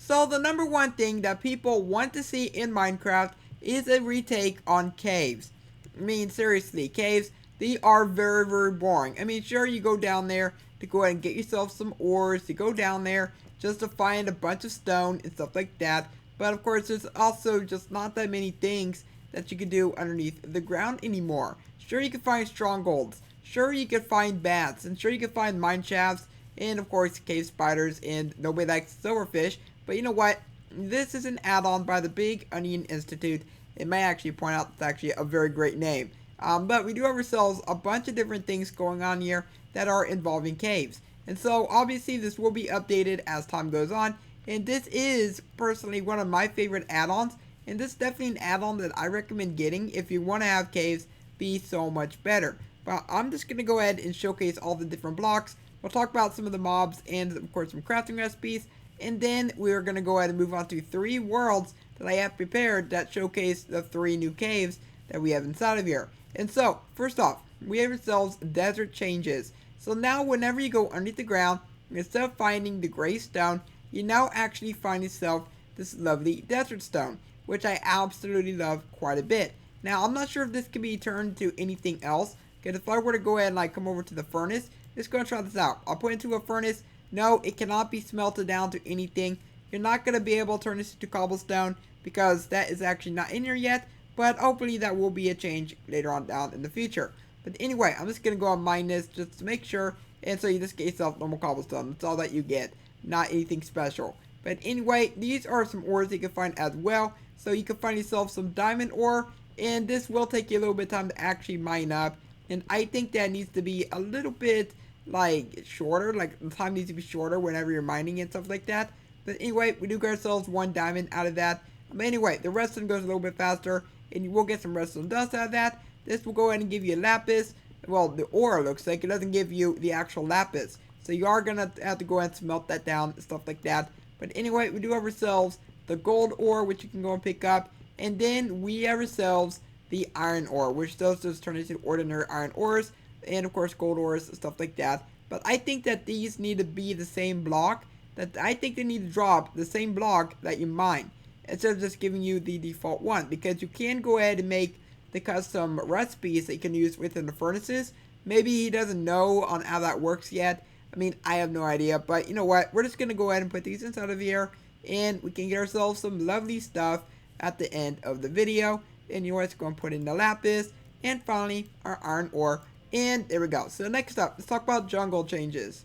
So the number one thing that people want to see in Minecraft is a retake on caves. I mean, seriously, caves, they are very, very boring. I mean, sure, you go down there to go ahead and get yourself some ores, you go down there just to find a bunch of stone and stuff like that. But of course, there's also just not that many things that you can do underneath the ground anymore. Sure, you can find strongholds. Sure, you can find bats. And sure, you can find mine shafts. And of course, cave spiders. And nobody likes silverfish. But you know what? This is an add-on by the Big Onion Institute. It may actually point out it's actually a very great name. But we do have ourselves a bunch of different things going on here that are involving caves. And so obviously this will be updated as time goes on. And this is personally one of my favorite add-ons. And this is definitely an add-on that I recommend getting if you want to have caves be so much better. But I'm just going to go ahead and showcase all the different blocks. We'll talk about some of the mobs and of course some crafting recipes. And then we're going to go ahead and move on to 3 worlds that I have prepared that showcase the 3 new caves that we have inside of here. And so, first off, we have ourselves desert changes. So now whenever you go underneath the ground, instead of finding the gray stone, you now actually find yourself this lovely desert stone, which I absolutely love quite a bit. Now, I'm not sure if this can be turned to anything else, because if I were to go ahead and like come over to the furnace, let's go and try this out. I'll put it into a furnace. No, it cannot be smelted down to anything. You're not going to be able to turn this into cobblestone because that is actually not in here yet. But hopefully that will be a change later on down in the future. But anyway, I'm just going to go and mine this just to make sure. And so you just get yourself normal cobblestone. That's all that you get. Not anything special. But anyway, these are some ores you can find as well. So you can find yourself some diamond ore. And this will take you a little bit of time to actually mine up. And I think that needs to be a little bit like shorter, like the time needs to be shorter whenever you're mining and stuff like that. But anyway, we do get ourselves 1 diamond out of that. But anyway, the rest of them goes a little bit faster, and you will get some redstone dust out of that. This will go ahead and give you a lapis. Well, the ore looks like it doesn't give you the actual lapis, so you are gonna have to go ahead and smelt that down and stuff like that. But anyway, we do have ourselves the gold ore, which you can go and pick up, and then we have ourselves the iron ore, which those just turn into ordinary iron ores. And of course gold ores, stuff like that. But I think that these need to be the same block. That I think they need to drop the same block that you mine, instead of just giving you the default one. Because you can go ahead and make the custom recipes that you can use within the furnaces. Maybe he doesn't know on how that works yet. I mean, I have no idea. But you know what? We're just going to go ahead and put these inside of here. And we can get ourselves some lovely stuff at the end of the video. And you know what? Let's go and put in the lapis. And finally, our iron ore. And there we go. So next up, let's talk about jungle changes.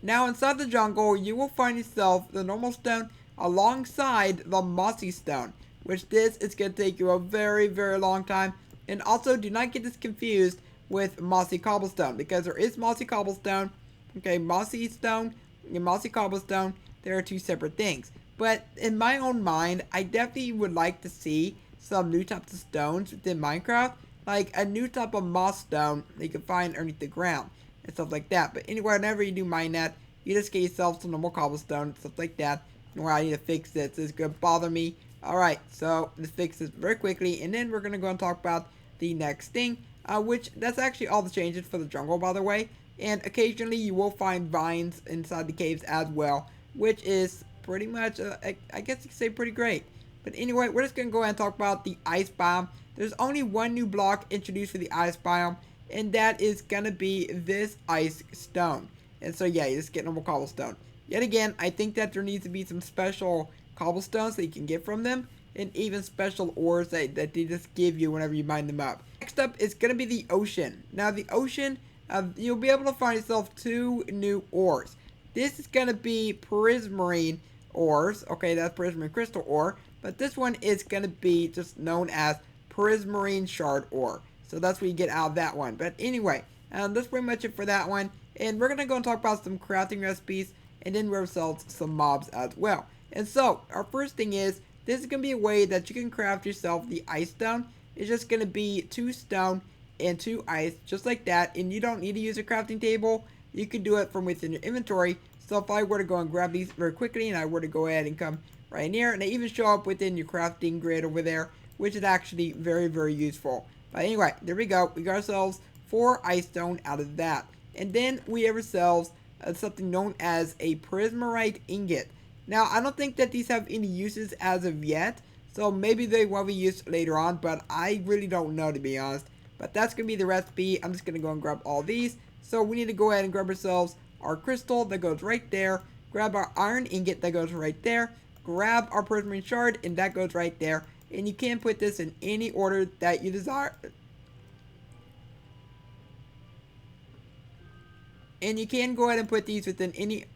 Now inside the jungle, you will find yourself the normal stone alongside the mossy stone, which this is going to take you a very, very long time. And also, do not get this confused with mossy cobblestone, because there is mossy cobblestone. Okay, mossy stone and mossy cobblestone, there are 2 separate things. But in my own mind, I definitely would like to see some new types of stones within Minecraft, like a new type of moss stone that you can find underneath the ground and stuff like that. But anyway, whenever you do mine that, you just get yourself some normal cobblestone and stuff like that. Where I need to fix this, this is gonna bother me. Alright, so let's fix this very quickly, and then we're gonna go and talk about the next thing, which that's actually all the changes for the jungle, by the way. And occasionally you will find vines inside the caves as well, which is pretty much I guess you could say pretty great. But anyway, we're just going to go ahead and talk about the ice biome. There's only one new block introduced for the ice biome, and that is going to be this ice stone. And so yeah, you just get normal cobblestone. Yet again, I think that there needs to be some special cobblestones that you can get from them, and even special ores that they just give you whenever you mine them up. Next up is going to be the ocean. Now the ocean, you'll be able to find yourself 2 new ores. This is going to be prismarine ores. Okay, that's prismarine crystal ore. But this one is going to be just known as prismarine shard ore. So that's what you get out of that one. But anyway, that's pretty much it for that one. And we're going to go and talk about some crafting recipes, and then we ourselves some mobs as well. And so, our first thing is, this is going to be a way that you can craft yourself the ice stone. It's just going to be 2 stone and 2 ice, just like that. And you don't need to use a crafting table. You can do it from within your inventory. So if I were to go and grab these very quickly, and I were to go ahead and come right in here, and they even show up within your crafting grid over there, which is actually very, very useful. But anyway, there we go. We got ourselves 4 ice stone out of that. And then we have ourselves something known as a prismarite ingot. Now, I don't think that these have any uses as of yet, so maybe they will be used later on, but I really don't know, to be honest. But that's going to be the recipe. I'm just going to go and grab all these. So we need to go ahead and grab ourselves our crystal that goes right there. Grab our iron ingot that goes right there. Grab our prismarine shard, and that goes right there. And you can put this in any order that you desire. And you can go ahead and put these within any...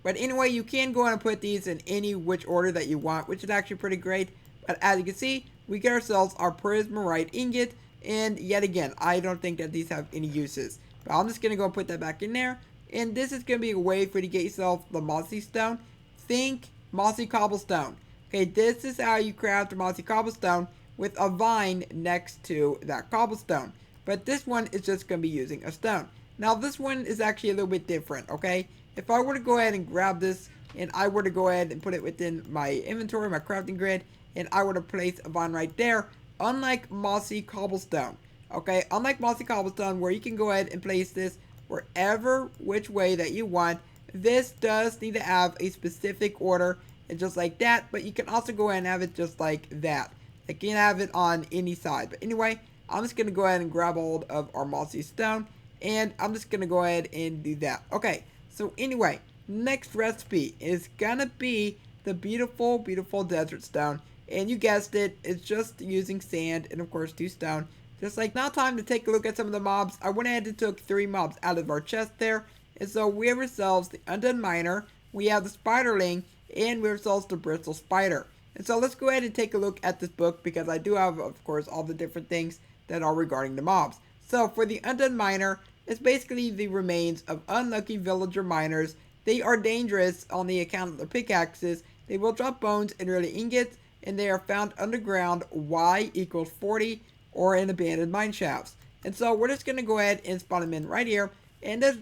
But anyway, you can go ahead and put these in any which order that you want, which is actually pretty great. But as you can see, we get ourselves our prismarite ingot. And yet again, I don't think that these have any uses. But I'm just going to go and put that back in there. And this is going to be a way for you to get yourself the mossy stone. Think mossy cobblestone. Okay, this is how you craft a mossy cobblestone with a vine next to that cobblestone. But this one is just going to be using a stone. Now this one is actually a little bit different, okay? If I were to go ahead and grab this and I were to go ahead and put it within my inventory, my crafting grid, and I were to place a vine right there, unlike mossy cobblestone, okay? Unlike mossy cobblestone where you can go ahead and place this wherever which way that you want, this does need to have a specific order and just like that, but you can also go ahead and have it just like that. You can have it on any side. But anyway, I'm just going to go ahead and grab hold of our mossy stone, and I'm just going to go ahead and do that. Okay, so anyway, next recipe is going to be the beautiful, beautiful desert stone. And you guessed it, it's just using sand and of course 2 stone. Just like now time to take a look at some of the mobs. I went ahead and took 3 mobs out of our chest there. And so we have ourselves the undead miner, we have the spiderling, and we have ourselves the bristle spider. And so let's go ahead and take a look at this book because I do have, of course, all the different things that are regarding the mobs. So for the undead miner, it's basically the remains of unlucky villager miners. They are dangerous on the account of their pickaxes. They will drop bones and early ingots, and they are found underground Y equals 40 or in abandoned mine shafts. And so we're just going to go ahead and spawn him in right here. And this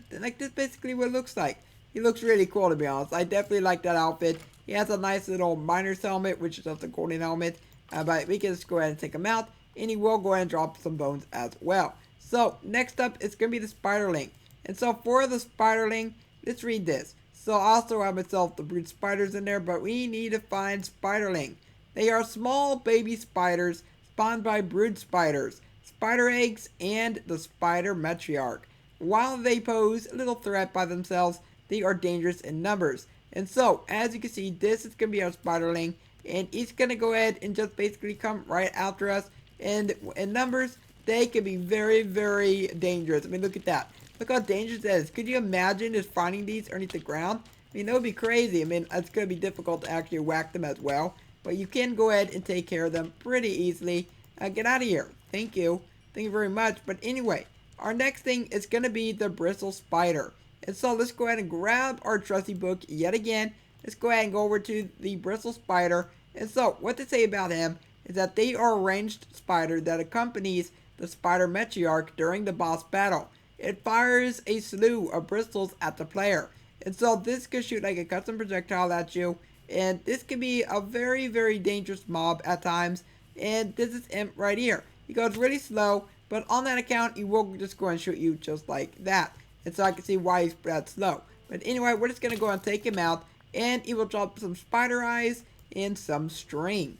basically what it looks like. He looks really cool, to be honest. I definitely like that outfit. He has a nice little miner's helmet, which is just a golden helmet. But we can just go ahead and take him out. And he will go ahead and drop some bones as well. So next up, it's going to be the spiderling. And so for the spiderling, let's read this. So I also have myself the brood spiders in there, but we need to find spiderling. They are small baby spiders spawned by brood spiders, spider eggs, and the spider matriarch. While they pose a little threat by themselves, they are dangerous in numbers. And so, as you can see, this is going to be our spiderling, and he's going to go ahead and just basically come right after us. And in numbers, they can be very, very dangerous. I mean, look at that. Look how dangerous that is. Could you imagine just finding these underneath the ground? I mean, that would be crazy. I mean, it's going to be difficult to actually whack them as well. But you can go ahead and take care of them pretty easily. Get out of here. Thank you. Thank you very much. But anyway, our next thing is going to be the bristle spider. And so let's go ahead and grab our trusty book yet again. Let's go ahead and go over to the bristle spider. And so what to say about him is that they are a ranged spider that accompanies the spider matriarch during the boss battle. It fires a slew of bristles at the player. And so this could shoot like a custom projectile at you. And this can be a very, very dangerous mob at times. And this is him right here. He goes really slow, but on that account, he will just go and shoot you just like that. And so I can see why he's that slow. But anyway, we're just going to go and take him out. And he will drop some spider eyes and some string.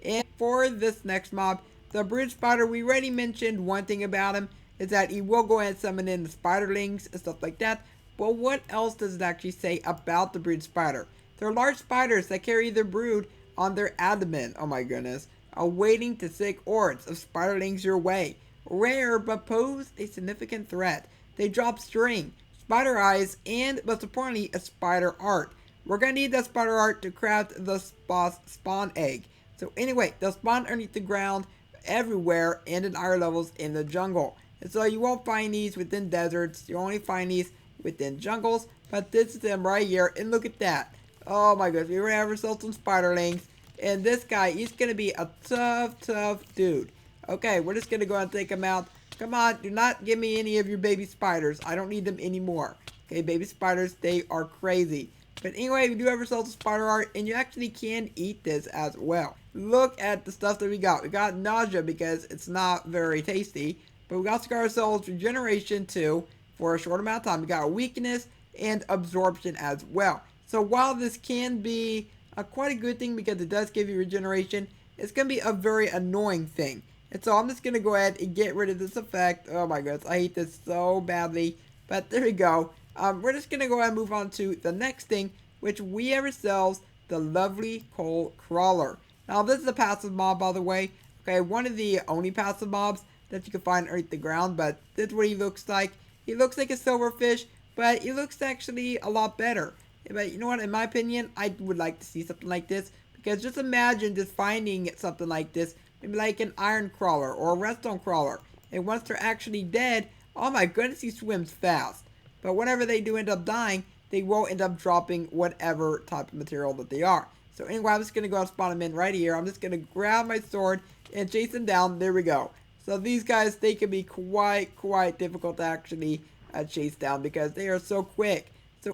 And for this next mob, the brood spider, we already mentioned one thing about him. Is that he will go ahead and summon in the spiderlings and stuff like that. But what else does it actually say about the brood spider? They're large spiders that carry their brood on their abdomen. Oh my goodness. Awaiting to sick hordes of spiderlings your way. Rare, but pose a significant threat. They drop string, spider eyes, and most importantly, a spider art. We're going to need that spider art to craft the spawn egg. So anyway, they'll spawn underneath the ground everywhere and in higher levels in the jungle. And so you won't find these within deserts. You only find these within jungles. But this is them right here. And look at that. Oh my goodness. We already have ourselves some spiderlings. And this guy, he's going to be a tough, tough dude. Okay, we're just going to go and take him out. Come on, do not give me any of your baby spiders. I don't need them anymore. Okay, baby spiders, they are crazy. But anyway, we do have ourselves a spider art, and you actually can eat this as well. look at the stuff that we got. We got nausea because it's not very tasty, but we also got ourselves regeneration too for a short amount of time. We got weakness and absorption as well. So while this can be quite a good thing because it does give you regeneration, it's going to be a very annoying thing. And so I'm just going to go ahead and get rid of this effect. Oh my goodness, I hate this so badly. But there we go. We're just going to go ahead and move on to the next thing, which we have ourselves the lovely coal crawler. Now this is a passive mob, by the way. Okay, one of the only passive mobs that you can find underneath the ground, but this is what he looks like. He looks like a silverfish, but he looks actually a lot better. But you know what, in my opinion, I would like to see something like this, because just imagine just finding something like this, maybe like an iron crawler or a redstone crawler, and once they're actually dead, oh my goodness, he swims fast. But whenever they do end up dying, they will end up dropping whatever type of material that they are. So anyway, I'm just going to go and spawn them in right here. I'm just going to grab my sword and chase them down. There we go. So these guys, they can be quite difficult to actually chase down because they are so quick. So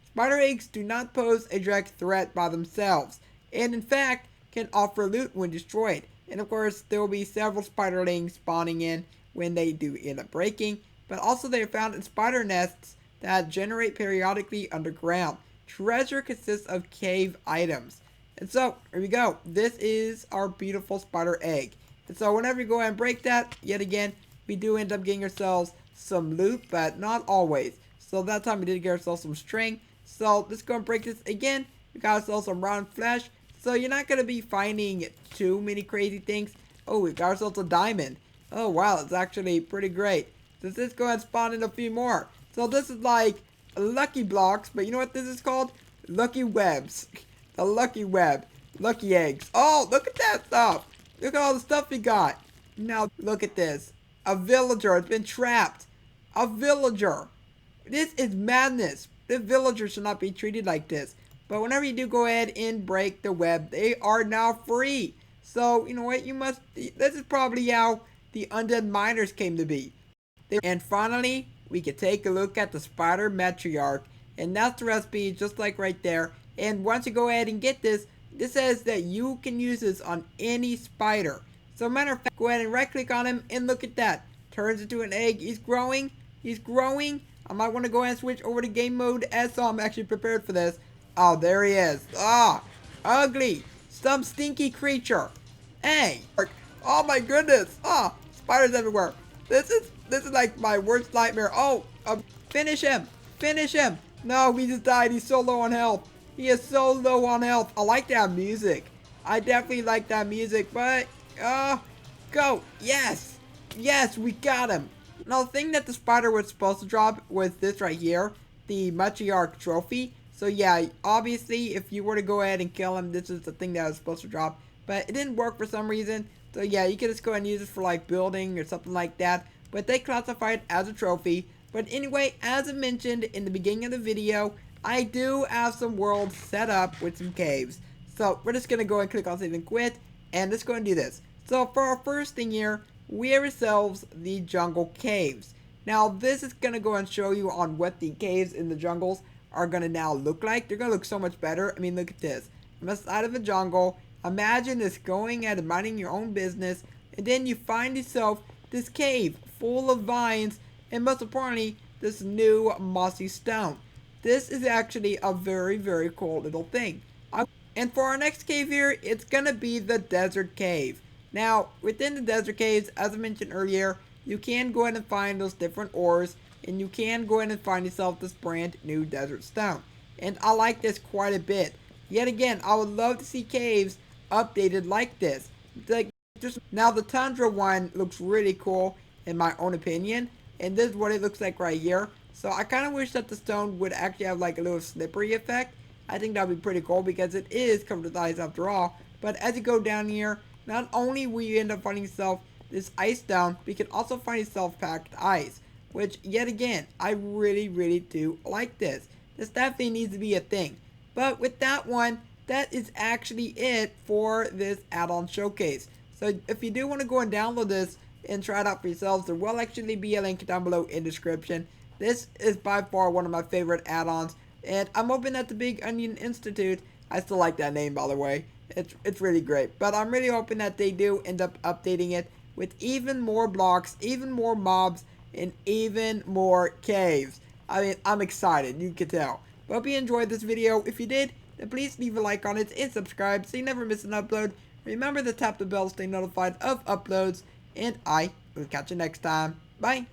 spider eggs do not pose a direct threat by themselves, and in fact can offer loot when destroyed. And of course, there will be several spiderlings spawning in when they do end up breaking, but also they are found in spider nests that generate periodically underground. Treasure consists of cave items. And so, here we go. This is our beautiful spider egg. And so, whenever you go ahead and break that, yet again, we do end up getting ourselves some loot, but not always. So, that time we did get ourselves some string. So, let's go and break this again. We got ourselves some round flesh. So, you're not going to be finding too many crazy things. Oh, we got ourselves a diamond. Oh, wow, it's actually pretty great. So, let's go ahead and spawn in a few more. So, this is like lucky blocks, but you know what this is called? Lucky webs. The lucky web. Lucky eggs. Oh, look at that stuff. Look at all the stuff we got. Now, look at this. A villager has been trapped. A villager. This is madness. The villagers should not be treated like this. But whenever you do go ahead and break the web, they are now free. So, you know what? This is probably how the undead miners came to be. And finally, we can take a look at the spider matriarch. And that's the recipe, just like right there. And once you go ahead and get this, this says that you can use this on any spider. So matter of fact, go ahead and right click on him and look at that. Turns into an egg. He's growing. He's growing. I might want to go ahead and switch over to game mode as so I'm actually prepared for this. Oh, there he is. Ah, ugly. Some stinky creature. Hey. Oh my goodness. Ah, spiders everywhere. This is like my worst nightmare. Oh, finish him. Finish him. No, he just died. He's so low on health. He is so low on health. I like that music. I definitely like that music, but, go. Yes. Yes, we got him. Now, the thing that the spider was supposed to drop was this right here, the matriarch trophy. So, yeah, obviously, if you were to go ahead and kill him, this is the thing that was supposed to drop. But it didn't work for some reason. So, yeah, you can just go ahead and use it for, like, building or something like that. But they classify it as a trophy. But anyway, as I mentioned in the beginning of the video, I do have some worlds set up with some caves. So we're just going to go and click on save and quit. And let's go and do this. So for our first thing here, we have ourselves the jungle caves. Now this is going to go and show you on what the caves in the jungles are going to now look like. They're going to look so much better. I mean, look at this. I'm outside of a jungle. Imagine this going and minding your own business. And then you find yourself this cave full of vines. And most importantly, this new mossy stone. This is actually a very cool little thing. And for our next cave here, it's going to be the desert cave. Now, within the desert caves, as I mentioned earlier, you can go ahead and find those different ores. And you can go ahead and find yourself this brand new desert stone. And I like this quite a bit. Yet again, I would love to see caves updated like this. Now, the tundra one looks really cool, in my own opinion. And this is what it looks like right here. So I kind of wish that the stone would actually have like a little slippery effect. I think that would be pretty cool because it is covered with ice after all. But as you go down here, not only will you end up finding yourself this ice stone, but you can also find yourself packed ice. Which, yet again, I really do like this. This definitely needs to be a thing. But with that one, that is actually it for this add-on showcase. So if you do want to go and download this and try it out for yourselves, there will actually be a link down below in the description. This is by far one of my favorite add-ons, and I'm hoping that the Big Onion Institute, I still like that name by the way, It's really great. But I'm really hoping that they do end up updating it with even more blocks, even more mobs, and even more caves. I mean, I'm excited, you can tell. But hope you enjoyed this video. If you did, then please leave a like on it and subscribe so you never miss an upload. Remember to tap the bell to stay notified of uploads, and I will catch you next time. Bye!